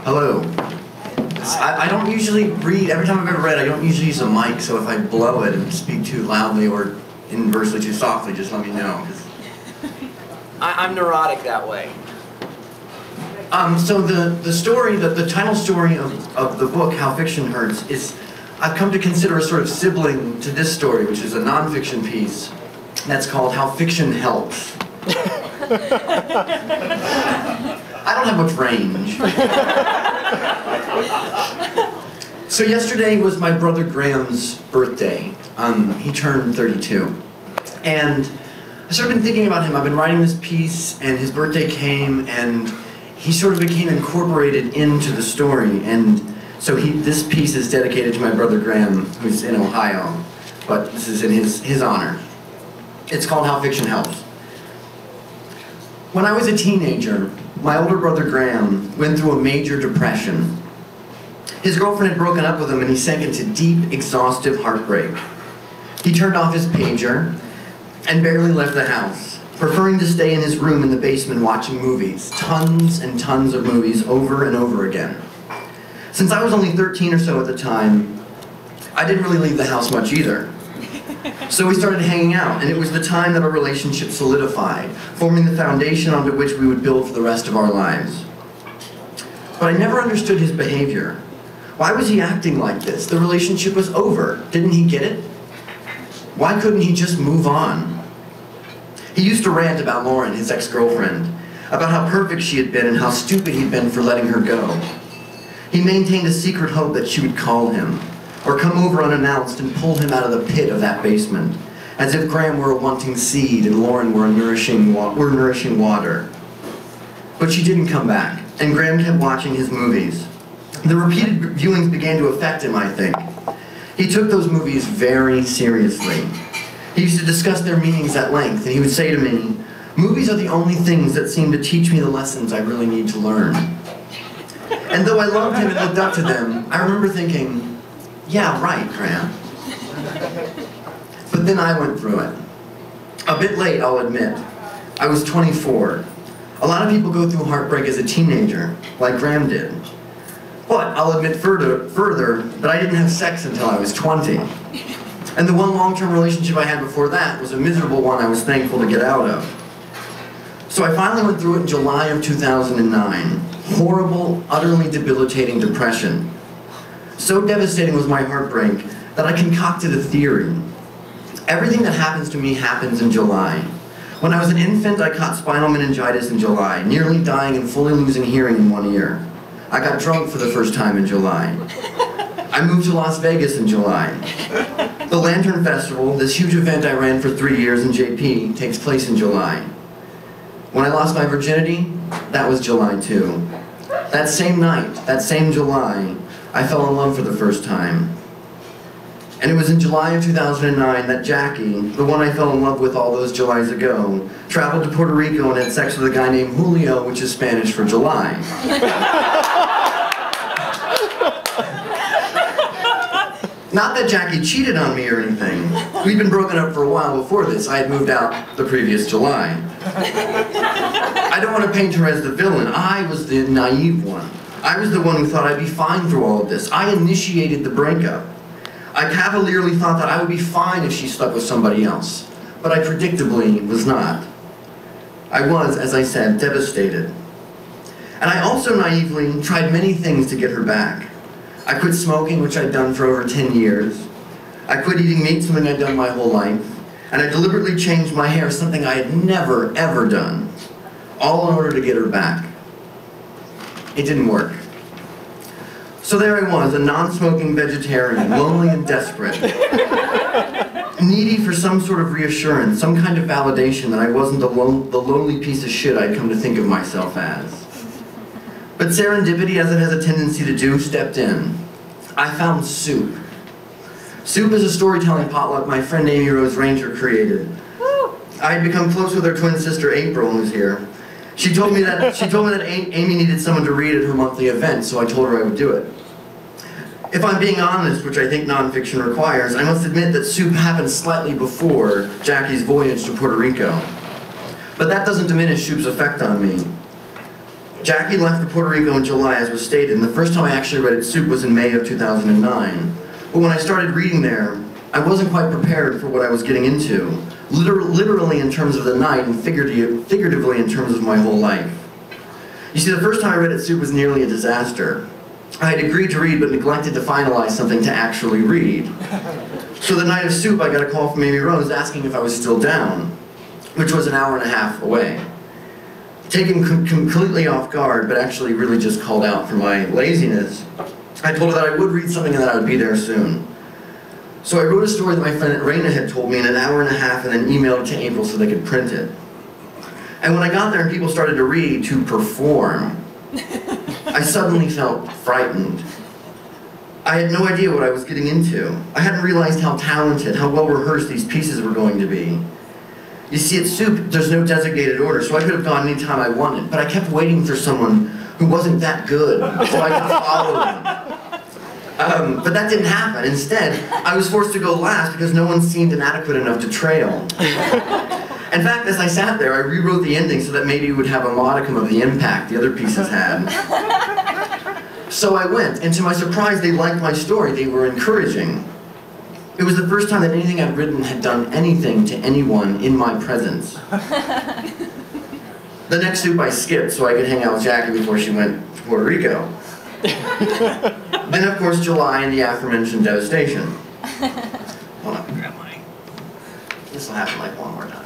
Hello. I don't usually read, every time I've ever read, I don't usually use a mic, so if I blow it and speak too loudly or inversely too softly, just let me know. I'm neurotic that way. So the story, the title story of the book, How Fiction Hurts, is, I've come to consider a sort of sibling to this story, which is a nonfiction piece that's called How Fiction Helps. I don't have much range. So yesterday was my brother Graham's birthday. He turned 32. And I sort of been thinking about him. I've been writing this piece, and his birthday came, and he sort of became incorporated into the story. And so this piece is dedicated to my brother Graham, who's in Ohio, but this is in his honor. It's called How Fiction Helps. When I was a teenager, my older brother Graham went through a major depression. His girlfriend had broken up with him, and he sank into deep, exhaustive heartbreak. He turned off his pager and barely left the house, preferring to stay in his room in the basement watching movies, tons and tons of movies over and over again. Since I was only 13 or so at the time, I didn't really leave the house much either. So we started hanging out, and it was the time that our relationship solidified, forming the foundation onto which we would build for the rest of our lives. But I never understood his behavior. Why was he acting like this? The relationship was over. Didn't he get it? Why couldn't he just move on? He used to rant about Lauren, his ex-girlfriend, about how perfect she had been and how stupid he'd been for letting her go. He maintained a secret hope that she would call him, or come over unannounced and pull him out of the pit of that basement, as if Graham were a wanting seed and Lauren were nourishing water. But she didn't come back, and Graham kept watching his movies. The repeated viewings began to affect him, I think. He took those movies very seriously. He used to discuss their meanings at length, and he would say to me, "Movies are the only things that seem to teach me the lessons I really need to learn." And though I loved him and looked up to them, I remember thinking, yeah, right, Graham. But then I went through it. A bit late, I'll admit. I was 24. A lot of people go through heartbreak as a teenager, like Graham did. But I'll admit further that I didn't have sex until I was 20. And the one long-term relationship I had before that was a miserable one I was thankful to get out of. So I finally went through it in July of 2009. Horrible, utterly debilitating depression. So devastating was my heartbreak that I concocted a theory. Everything that happens to me happens in July. When I was an infant, I caught spinal meningitis in July, nearly dying and fully losing hearing in one ear. I got drunk for the first time in July. I moved to Las Vegas in July. The Lantern Festival, this huge event I ran for 3 years in JP, takes place in July. When I lost my virginity, that was July too. That same night, that same July, I fell in love for the first time. And it was in July of 2009 that Jackie, the one I fell in love with all those Julys ago, traveled to Puerto Rico and had sex with a guy named Julio, which is Spanish for July. Not that Jackie cheated on me or anything. We'd been broken up for a while before this. I had moved out the previous July. I don't want to paint her as the villain. I was the naive one. I was the one who thought I'd be fine through all of this. I initiated the breakup. I cavalierly thought that I would be fine if she slept with somebody else. But I predictably was not. I was, as I said, devastated. And I also naively tried many things to get her back. I quit smoking, which I'd done for over 10 years. I quit eating meat, something I'd done my whole life. And I deliberately changed my hair, something I had never, ever done. All in order to get her back. It didn't work. So there I was, a non-smoking vegetarian, lonely and desperate. Needy for some sort of reassurance, some kind of validation that I wasn't the lonely piece of shit I'd come to think of myself as. But serendipity, as it has a tendency to do, stepped in. I found soup. Soup is a storytelling potluck my friend Amy Rose Ranger created. I had become close with her twin sister April, who's here. She told me that Amy needed someone to read at her monthly event, so I told her I would do it. If I'm being honest, which I think nonfiction requires, I must admit that soup happened slightly before Jackie's voyage to Puerto Rico. But that doesn't diminish soup's effect on me. Jackie left for Puerto Rico in July, as was stated, and the first time I actually read Soup was in May of 2009. But when I started reading there, I wasn't quite prepared for what I was getting into, literally in terms of the night and figuratively in terms of my whole life. You see, the first time I read Soup was nearly a disaster. I had agreed to read but neglected to finalize something to actually read. So the night of Soup, I got a call from Amy Rose asking if I was still down, which was an hour and a half away. Taken completely off guard, but actually really just called out for my laziness, I told her that I would read something and that I would be there soon. So I wrote a story that my friend Raina had told me in an hour and a half and then emailed it to April so they could print it. And when I got there and people started to read, to perform, I suddenly felt frightened. I had no idea what I was getting into. I hadn't realized how talented, how well rehearsed these pieces were going to be. You see, at Soup, there's no designated order, so I could have gone anytime I wanted, but I kept waiting for someone who wasn't that good, so I could follow them. But that didn't happen. Instead, I was forced to go last because no one seemed inadequate enough to trail. In fact, as I sat there, I rewrote the ending so that maybe it would have a modicum of the impact the other pieces had. So I went, and to my surprise, they liked my story. They were encouraging. It was the first time that anything I'd written had done anything to anyone in my presence. The next Soup I skipped so I could hang out with Jackie before she went to Puerto Rico. Then, of course, July and the aforementioned devastation. Hold on, grab mine. This will happen like one more time.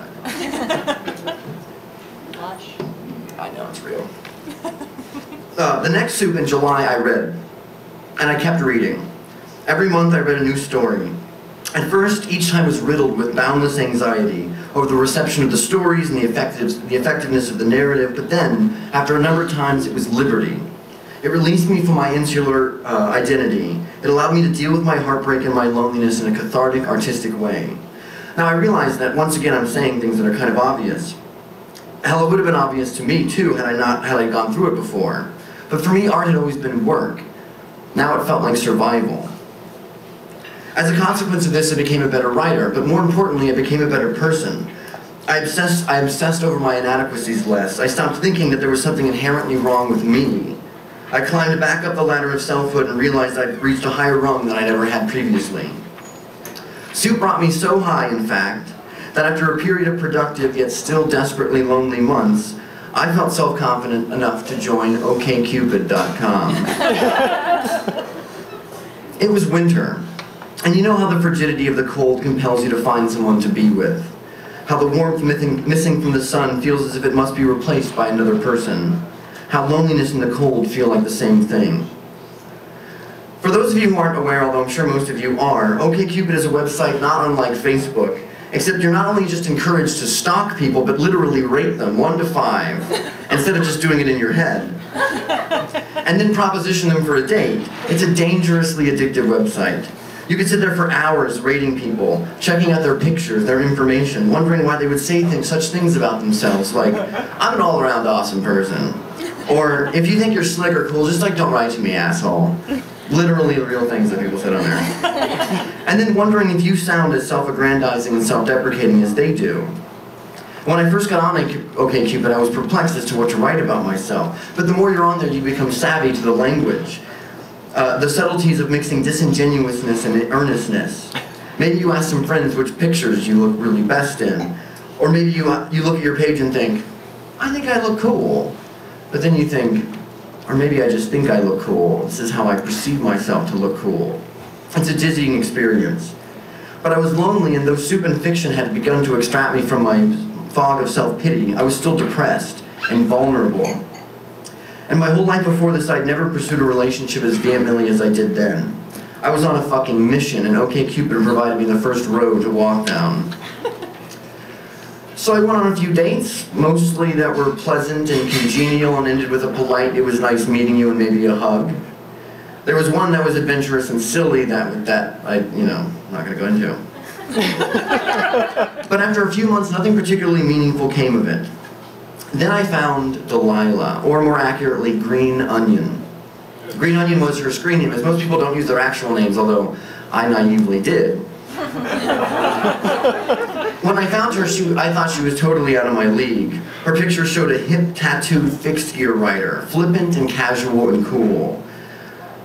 I know, it's real. The next Soup in July I read, and I kept reading. Every month I read a new story. At first, each time was riddled with boundless anxiety over the reception of the stories and the effectiveness of the narrative, but then, after a number of times, it was liberty. It released me from my insular identity. It allowed me to deal with my heartbreak and my loneliness in a cathartic, artistic way. Now, I realize that, once again, I'm saying things that are kind of obvious. Hell, it would have been obvious to me, too, had I gone through it before. But for me, art had always been work. Now it felt like survival. As a consequence of this, I became a better writer, but more importantly, I became a better person. I obsessed over my inadequacies less. I stopped thinking that there was something inherently wrong with me. I climbed back up the ladder of selfhood and realized I'd reached a higher rung than I'd ever had previously. Soup brought me so high, in fact, that after a period of productive yet still desperately lonely months, I felt self-confident enough to join OkCupid.com. It was winter. And you know how the frigidity of the cold compels you to find someone to be with. How the warmth missing from the sun feels as if it must be replaced by another person. How loneliness and the cold feel like the same thing. For those of you who aren't aware, although I'm sure most of you are, OkCupid is a website not unlike Facebook, except you're not only just encouraged to stalk people, but literally rate them 1 to 5, instead of just doing it in your head. And then proposition them for a date. It's a dangerously addictive website. You could sit there for hours rating people, checking out their pictures, their information, wondering why they would say such things about themselves, like, I'm an all-around awesome person. Or, if you think you're slick or cool, just don't write to me, asshole. Literally the real things that people said on there. And then wondering if you sound as self-aggrandizing and self-deprecating as they do. When I first got on OkCupid, I was perplexed as to what to write about myself. But the more you're on there, you become savvy to the language. The subtleties of mixing disingenuousness and earnestness. Maybe you ask some friends which pictures you look really best in. Or maybe you look at your page and think, I think I look cool. But then you think, or maybe I just think I look cool. This is how I perceive myself to look cool. It's a dizzying experience. But I was lonely, and though Soup and fiction had begun to extract me from my fog of self-pity, I was still depressed and vulnerable. And my whole life before this, I'd never pursued a relationship as vehemently as I did then. I was on a fucking mission, and OkCupid provided me the first road to walk down. So I went on a few dates, mostly that were pleasant and congenial and ended with a polite, it was nice meeting you, and maybe a hug. There was one that was adventurous and silly that I'm not going to go into. But after a few months, nothing particularly meaningful came of it. Then I found Delilah, or more accurately, Green Onion. Green Onion was her screen name, as most people don't use their actual names, although I naively did. When I found her, I thought she was totally out of my league. Her picture showed a hip, tattooed, fixed-gear writer, flippant and casual and cool.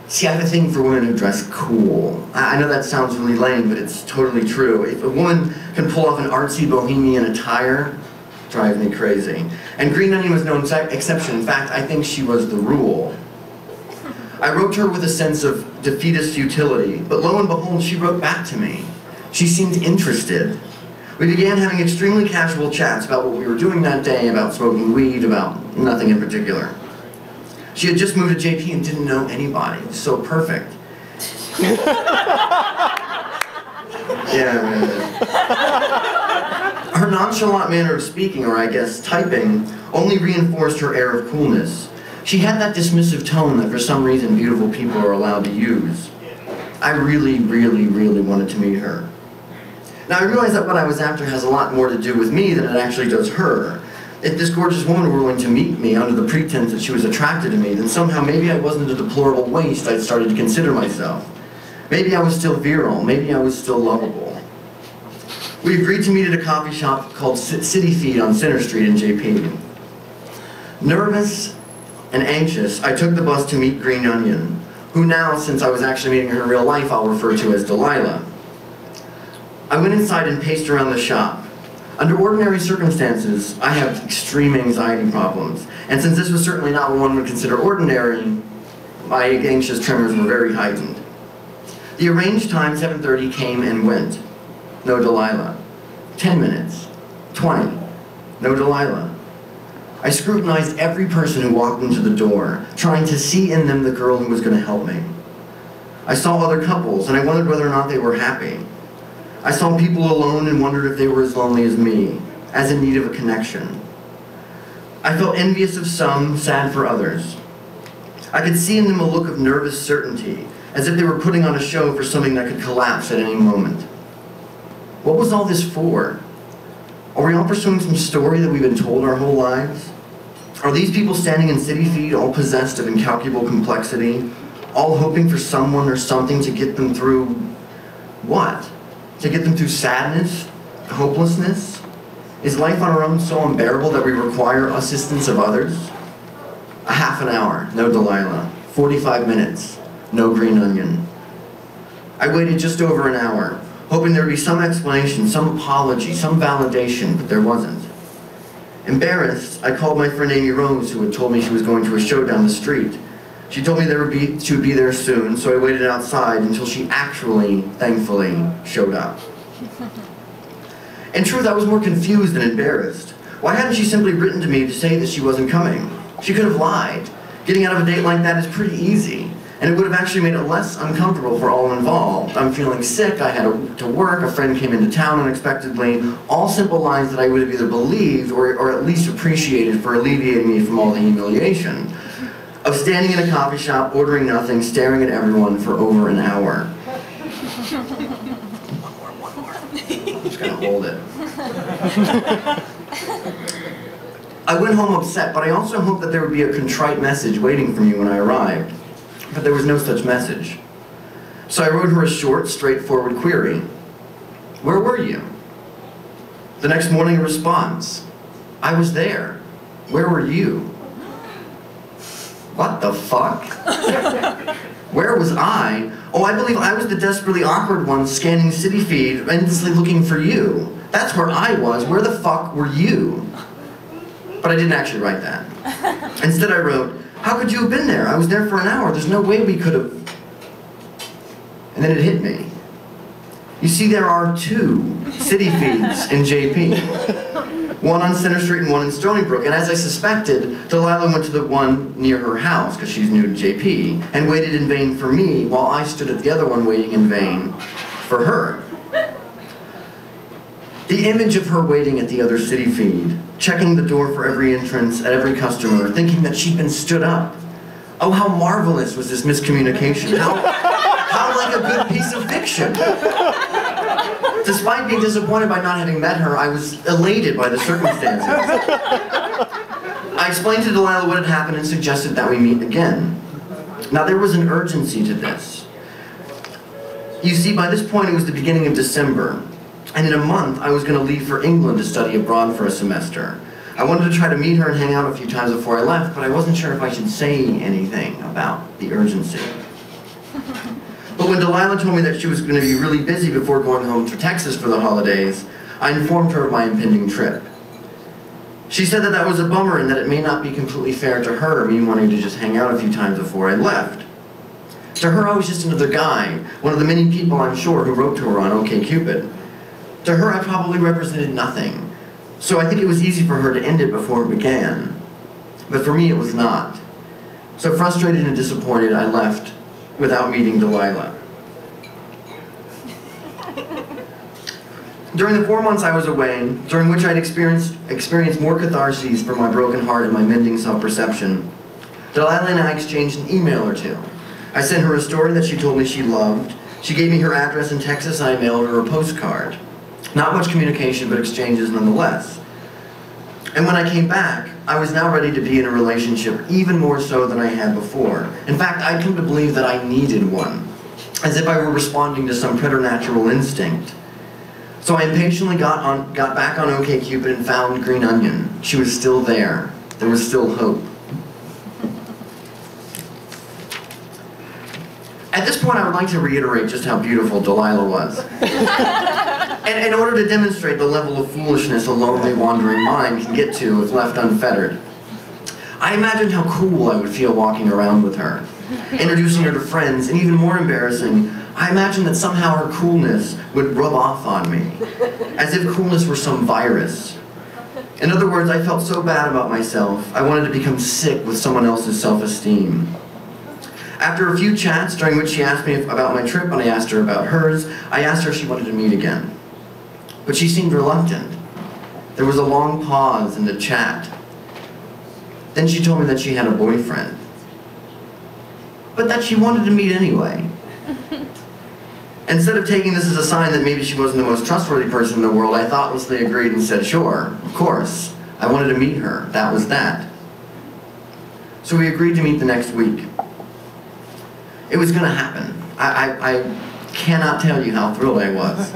See, I have a thing for women who dress cool. I know that sounds really lame, but it's totally true. If a woman can pull off an artsy bohemian attire, it drives me crazy. And Green Onion was no exception. In fact, I think she was the rule. I wrote to her with a sense of defeatist futility, but lo and behold, she wrote back to me. She seemed interested. We began having extremely casual chats about what we were doing that day, about smoking weed, about nothing in particular. She had just moved to JP and didn't know anybody. It was so perfect. Yeah. Her nonchalant manner of speaking, or I guess typing, only reinforced her air of coolness. She had that dismissive tone that for some reason beautiful people are allowed to use. I really, really, really wanted to meet her. Now I realize that what I was after has a lot more to do with me than it actually does her. If this gorgeous woman were willing to meet me under the pretense that she was attracted to me, then somehow maybe I wasn't a deplorable waste I'd started to consider myself. Maybe I was still virile, maybe I was still lovable. We agreed to meet at a coffee shop called City Feed on Center Street in JP. Nervous and anxious, I took the bus to meet Green Onion, who now, since I was actually meeting her in real life, I'll refer to as Delilah. I went inside and paced around the shop. Under ordinary circumstances, I have extreme anxiety problems, and since this was certainly not what one would consider ordinary, my anxious tremors were very heightened. The arranged time, 7:30, came and went. No Delilah. 10 minutes. 20. No Delilah. I scrutinized every person who walked into the door, trying to see in them the girl who was going to help me. I saw other couples, and I wondered whether or not they were happy. I saw people alone and wondered if they were as lonely as me, as in need of a connection. I felt envious of some, sad for others. I could see in them a look of nervous certainty, as if they were putting on a show for something that could collapse at any moment. What was all this for? Are we all pursuing some story that we've been told our whole lives? Are these people standing in City Feed all possessed of incalculable complexity, all hoping for someone or something to get them through what? To get them through sadness? Hopelessness? Is life on our own so unbearable that we require assistance of others? A half an hour, no Delilah. 45 minutes, no Green Onion. I waited just over an hour, hoping there would be some explanation, some apology, some validation, but there wasn't. Embarrassed, I called my friend Amy Rose, who had told me she was going to a show down the street. She told me she would be there soon, so I waited outside until she actually, thankfully, showed up. In truth, I was more confused than embarrassed. Why hadn't she simply written to me to say that she wasn't coming? She could have lied. Getting out of a date like that is pretty easy, and it would have actually made it less uncomfortable for all involved. I'm feeling sick, I had to work, a friend came into town unexpectedly, all simple lines that I would have either believed or at least appreciated for alleviating me from all the humiliation of standing in a coffee shop, ordering nothing, staring at everyone for over an hour. One more. I'm just gonna hold it. I went home upset, but I also hoped that there would be a contrite message waiting for me when I arrived. But there was no such message. So I wrote her a short, straightforward query. Where were you? The next morning, a response. I was there. Where were you? What the fuck? Where was I? Oh, I believe I was the desperately awkward one scanning City Feed, endlessly looking for you. That's where I was. Where the fuck were you? But I didn't actually write that. Instead I wrote, how could you have been there? I was there for an hour. There's no way we could have... And then it hit me. You see, there are two City Feeds in JP. One on Center Street and one in Stony Brook. And as I suspected, Delilah went to the one near her house, because she's new to JP, and waited in vain for me, while I stood at the other one waiting in vain for her. The image of her waiting at the other City Feed, checking the door for every entrance, at every customer, thinking that she'd been stood up. Oh, how marvelous was this miscommunication. How like a good piece of fiction. Despite being disappointed by not having met her, I was elated by the circumstances. I explained to Delilah what had happened and suggested that we meet again. Now, there was an urgency to this. You see, by this point, it was the beginning of December. And in a month, I was going to leave for England to study abroad for a semester. I wanted to try to meet her and hang out a few times before I left, but I wasn't sure if I should say anything about the urgency. But when Delilah told me that she was going to be really busy before going home to Texas for the holidays, I informed her of my impending trip. She said that that was a bummer and that it may not be completely fair to her, me wanting to just hang out a few times before I left. To her, I was just another guy, one of the many people I'm sure who wrote to her on OkCupid. To her, I probably represented nothing, so I think it was easy for her to end it before it began. But for me, it was not. So frustrated and disappointed, I left without meeting Delilah. During the 4 months I was away, during which I'd experienced more catharses for my broken heart and my mending self-perception, Delilah and I exchanged an email or two. I sent her a story that she told me she loved. She gave me her address in Texas, and I mailed her a postcard. Not much communication, but exchanges nonetheless. And when I came back, I was now ready to be in a relationship, even more so than I had before. In fact, I'd come to believe that I needed one, as if I were responding to some preternatural instinct. So I impatiently got back on OkCupid and found Green Onion. She was still there. There was still hope. At this point, I would like to reiterate just how beautiful Delilah was. And in order to demonstrate the level of foolishness a lonely, wandering mind can get to if left unfettered. I imagined how cool I would feel walking around with her, introducing her to friends, and even more embarrassing, I imagined that somehow her coolness would rub off on me, as if coolness were some virus. In other words, I felt so bad about myself, I wanted to become sick with someone else's self-esteem. After a few chats, during which she asked me about my trip and I asked her about hers, I asked her if she wanted to meet again. But she seemed reluctant. There was a long pause in the chat. Then she told me that she had a boyfriend, but that she wanted to meet anyway. Instead of taking this as a sign that maybe she wasn't the most trustworthy person in the world, I thoughtlessly agreed and said, sure, of course. I wanted to meet her. That was that. So we agreed to meet the next week. It was going to happen. I cannot tell you how thrilled I was.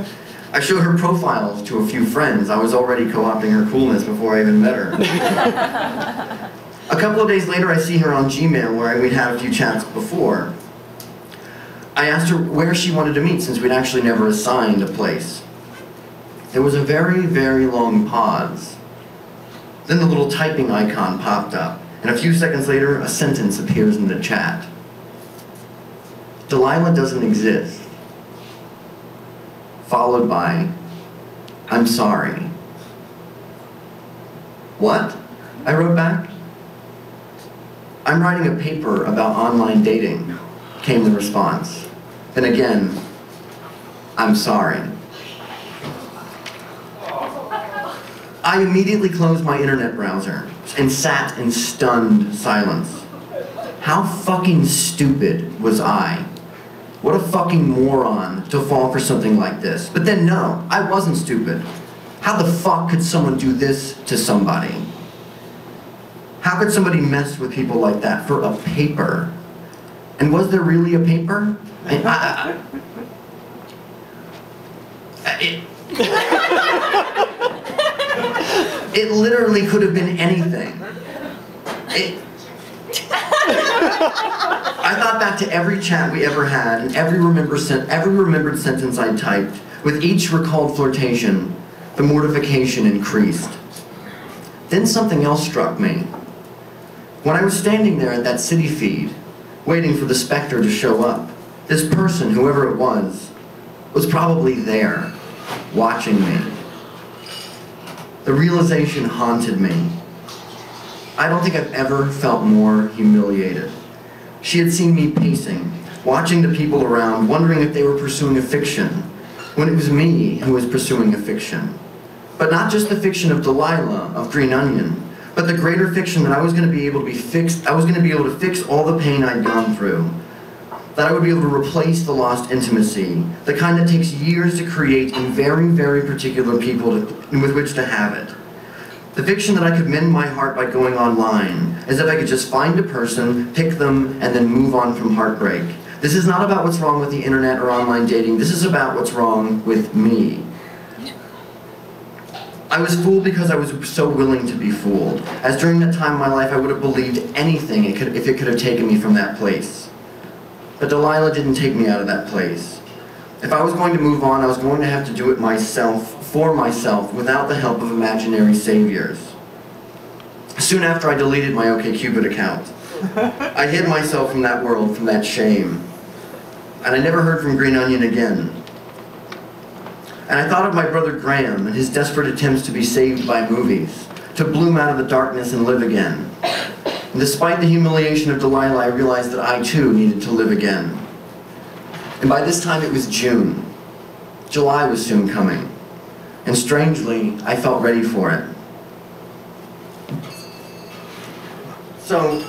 I showed her profiles to a few friends. I was already co-opting her coolness before I even met her. A couple of days later, I see her on Gmail, where we'd had a few chats before. I asked her where she wanted to meet, since we'd actually never assigned a place. There was a very, very long pause. Then the little typing icon popped up, and a few seconds later, a sentence appears in the chat. Delilah doesn't exist. Followed by, I'm sorry. What? I wrote back. I'm writing a paper about online dating, came the response. Then again, I'm sorry. I immediately closed my internet browser and sat in stunned silence. How fucking stupid was I? What a fucking moron to fall for something like this. But then no, I wasn't stupid. How the fuck could someone do this to somebody? How could somebody mess with people like that for a paper? And was there really a paper? It literally could have been anything. I thought back to every chat we ever had and every remembered sentence I typed. With each recalled flirtation, the mortification increased. Then something else struck me. When I was standing there at that city feed, waiting for the specter to show up, this person, whoever it was probably there, watching me. The realization haunted me. I don't think I've ever felt more humiliated. She had seen me pacing, watching the people around, wondering if they were pursuing a fiction, when it was me who was pursuing a fiction. But not just the fiction of Delilah, of Green Onion, but the greater fiction that I was going to be able to fix all the pain I'd gone through. That I would be able to replace the lost intimacy, the kind that takes years to create in very, very particular people with which to have it. The fiction that I could mend my heart by going online, as if I could just find a person, pick them, and then move on from heartbreak. This is not about what's wrong with the internet or online dating. This is about what's wrong with me. I was fooled because I was so willing to be fooled, as during that time in my life I would have believed anything if it could have taken me from that place. But Delilah didn't take me out of that place. If I was going to move on, I was going to have to do it myself, for myself, without the help of imaginary saviors. Soon after I deleted my OkCupid account, I hid myself from that world, from that shame. And I never heard from Green Onion again. And I thought of my brother Graham and his desperate attempts to be saved by movies, to bloom out of the darkness and live again. And despite the humiliation of Delilah, I realized that I too needed to live again. And by this time it was June. July was soon coming. And strangely, I felt ready for it. So,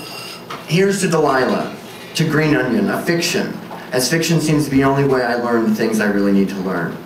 here's to Delilah, to Green Onion, a fiction, as fiction seems to be the only way I learn the things I really need to learn.